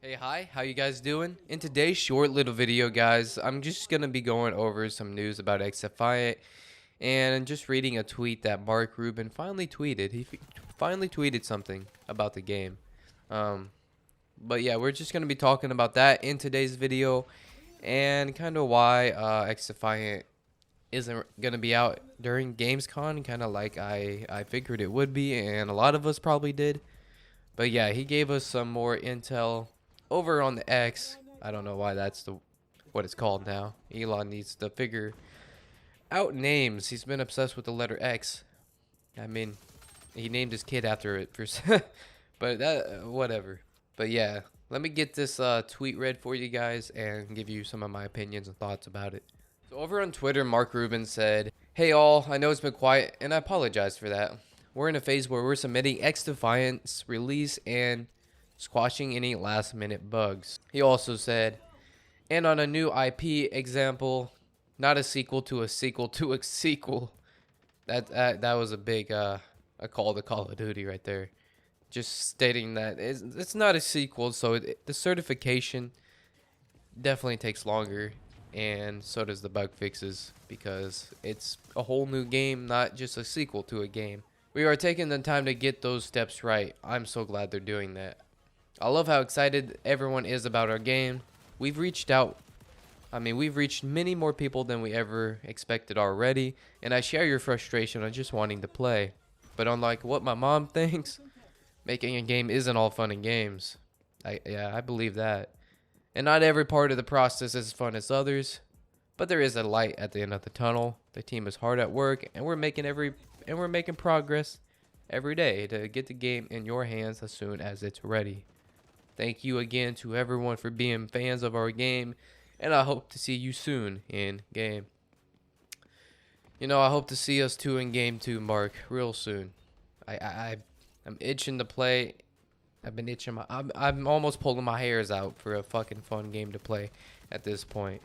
Hey, hi, how you guys doing? In today's short little video, guys, I'm just gonna be going over some news about XDefiant and just reading a tweet that Mark Rubin finally tweeted. Finally tweeted something about the game. Um, but yeah, we're just gonna be talking about that in today's video and kind of why XDefiant isn't gonna be out during Gamescom, kind of like I figured it would be, and a lot of us probably did. But yeah, he gave us some more intel over on the X. I don't know why that's what it's called now. Elon needs to figure out names. He's been obsessed with the letter X. I mean, he named his kid after it for but that whatever. But yeah, let me get this tweet read for you guys and give you some of my opinions and thoughts about it. So over on Twitter, Mark Rubin said, "Hey all, I know it's been quiet and I apologize for that. We're in a phase where we're submitting XDefiant's release and squashing any last minute bugs." He also said, "And on a new IP example, not a sequel to a sequel to a sequel." That was a big a call to Call of Duty right there. Just stating that it's not a sequel, so the certification definitely takes longer, and so does the bug fixes, because it's a whole new game, not just a sequel to a game. We are taking the time to get those steps right. I'm so glad they're doing that. I love how excited everyone is about our game. We've reached many more people than we ever expected already, and I share your frustration on just wanting to play. But unlike what my mom thinks, making a game isn't all fun and games. I believe that. And not every part of the process is as fun as others, but there is a light at the end of the tunnel. The team is hard at work, and we're making progress every day to get the game in your hands as soon as it's ready. Thank you again to everyone for being fans of our game, and I hope to see you soon in game. I hope to see us too in game too, Mark, real soon. I'm itching to play. I've been itching I'm almost pulling my hairs out for a fucking fun game to play at this point.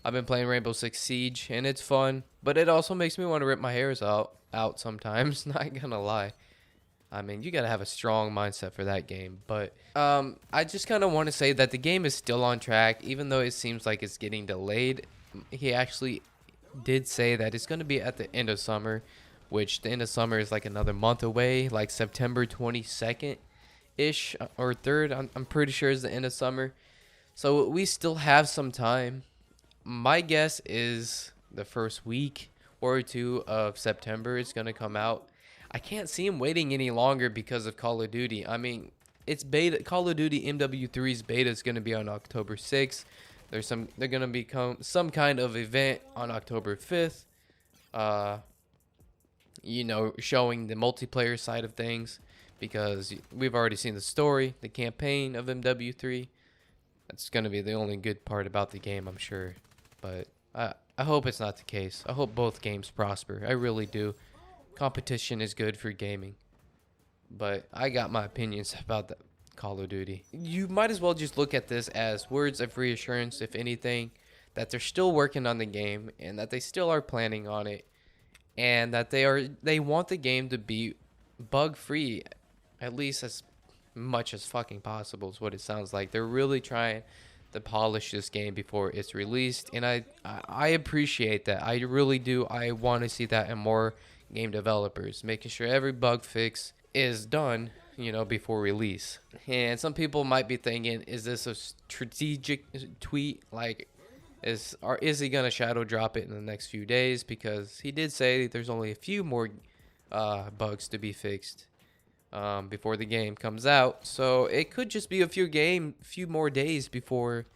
I've been playing Rainbow Six Siege, and it's fun, but it also makes me want to rip my hairs out sometimes, not gonna lie. I mean, you gotta have a strong mindset for that game. But I just kind of want to say that the game is still on track, even though it seems like it's getting delayed. He actually did say that it's going to be at the end of summer, which the end of summer is like another month away, like September 22nd ish or 3rd. I'm pretty sure is the end of summer. So we still have some time. My guess is the first week or two of September it's going to come out. I can't see him waiting any longer because of Call of Duty. I mean, it's beta. Call of Duty MW3's beta is going to be on October 6th. They're going to become some kind of event on October 5th. Showing the multiplayer side of things, because we've already seen the story, the campaign of MW3. That's going to be the only good part about the game, I'm sure. But I hope it's not the case. I hope both games prosper. I really do. Competition is good for gaming. But I got my opinions about the Call of Duty. You might as well just look at this as words of reassurance, if anything, that they're still working on the game and that they still are planning on it, and that they want the game to be bug free, at least as much as fucking possible is what it sounds like. They're really trying to polish this game before it's released, and I appreciate that. I really do. I want to see that in more game developers, making sure every bug fix is done, before release. And some people might be thinking, is this a strategic tweet? Like, is he gonna shadow drop it in the next few days? Because he did say there's only a few more bugs to be fixed before the game comes out. So it could just be a few more days before,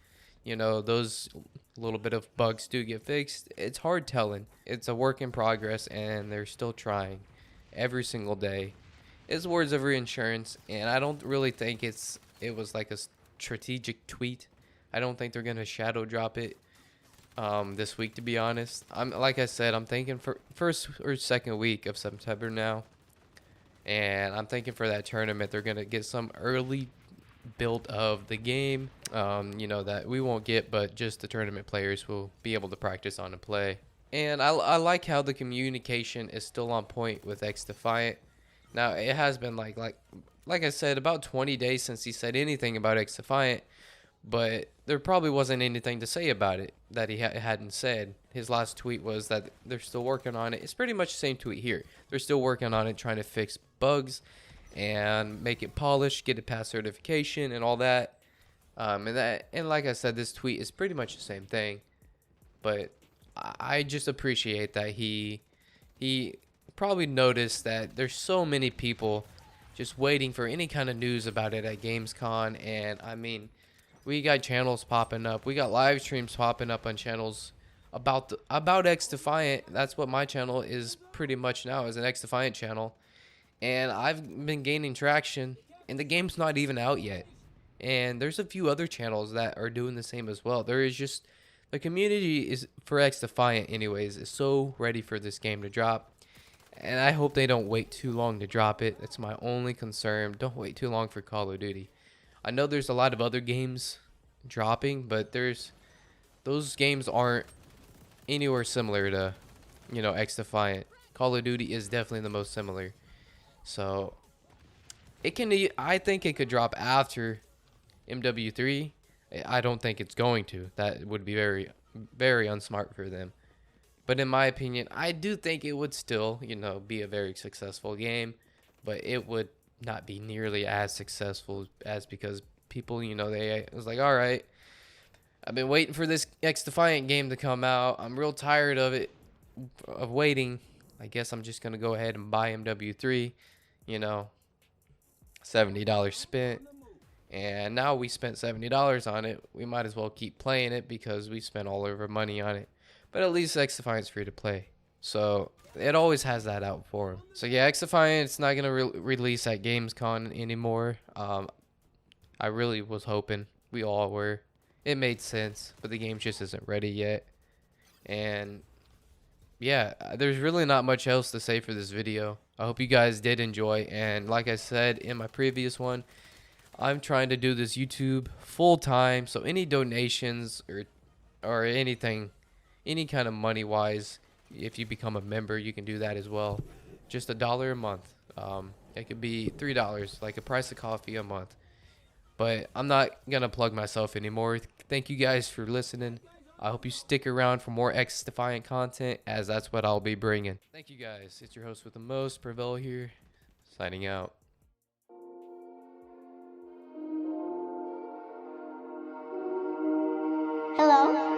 those little bit of bugs do get fixed. It's hard telling. It's a work in progress, and they're still trying every single day. It's words of reassurance, and I don't really think it was like a strategic tweet. I don't think they're gonna shadow drop it this week, to be honest. Like I said, I'm thinking for first or second week of September now, and I'm thinking for that tournament they're gonna get some early build of the game, that we won't get, but just the tournament players will be able to practice on and play. And I like how the communication is still on point with XDefiant. Now it has been like I said, about 20 days since he said anything about XDefiant, but there probably wasn't anything to say about it that he hadn't said. His last tweet was that they're still working on it. It's pretty much the same tweet here. They're still working on it, trying to fix bugs and make it polished, get it past certification and all that. And like I said, this tweet is pretty much the same thing. But I just appreciate that he probably noticed that there's so many people just waiting for any kind of news about it at Gamescom. And I mean, we got channels popping up, we got live streams popping up on channels about XDefiant. That's what my channel is pretty much now, is an XDefiant channel, and I've been gaining traction. And the game's not even out yet, and there's a few other channels that are doing the same as well. There is just the community is for XDefiant anyways is so ready for this game to drop, and I hope they don't wait too long to drop it. That's my only concern. Don't wait too long for Call of Duty. I know there's a lot of other games dropping, but those games aren't anywhere similar to, XDefiant. Call of Duty is definitely the most similar. So I think it could drop after MW3. I don't think it's going to. That would be very, very unsmart for them. But in my opinion, I do think it would still, be a very successful game, but it would not be nearly as successful as, because people, they was like, all right, I've been waiting for this XDefiant game to come out. I'm real tired of it, of waiting. I guess I'm just gonna go ahead and buy MW3. $70 spent, and now we spent $70 on it. We might as well keep playing it because we spent all of our money on it. But at least XDefiant's free to play, so it always has that out for him. So yeah, XDefiant's not gonna release at Gamescom anymore. I really was hoping, we all were. It made sense, but the game just isn't ready yet. And yeah, there's really not much else to say for this video. I hope you guys did enjoy, and like I said in my previous one, I'm trying to do this YouTube full time, so any donations or anything, any kind of money wise, if you become a member, you can do that as well. Just $1 a month. It could be $3, like a price of coffee a month. But I'm not gonna plug myself anymore. Thank you guys for listening. I hope you stick around for more XDefiant content, as that's what I'll be bringing. Thank you guys. It's your host with the most, Prevel here, signing out. Hello?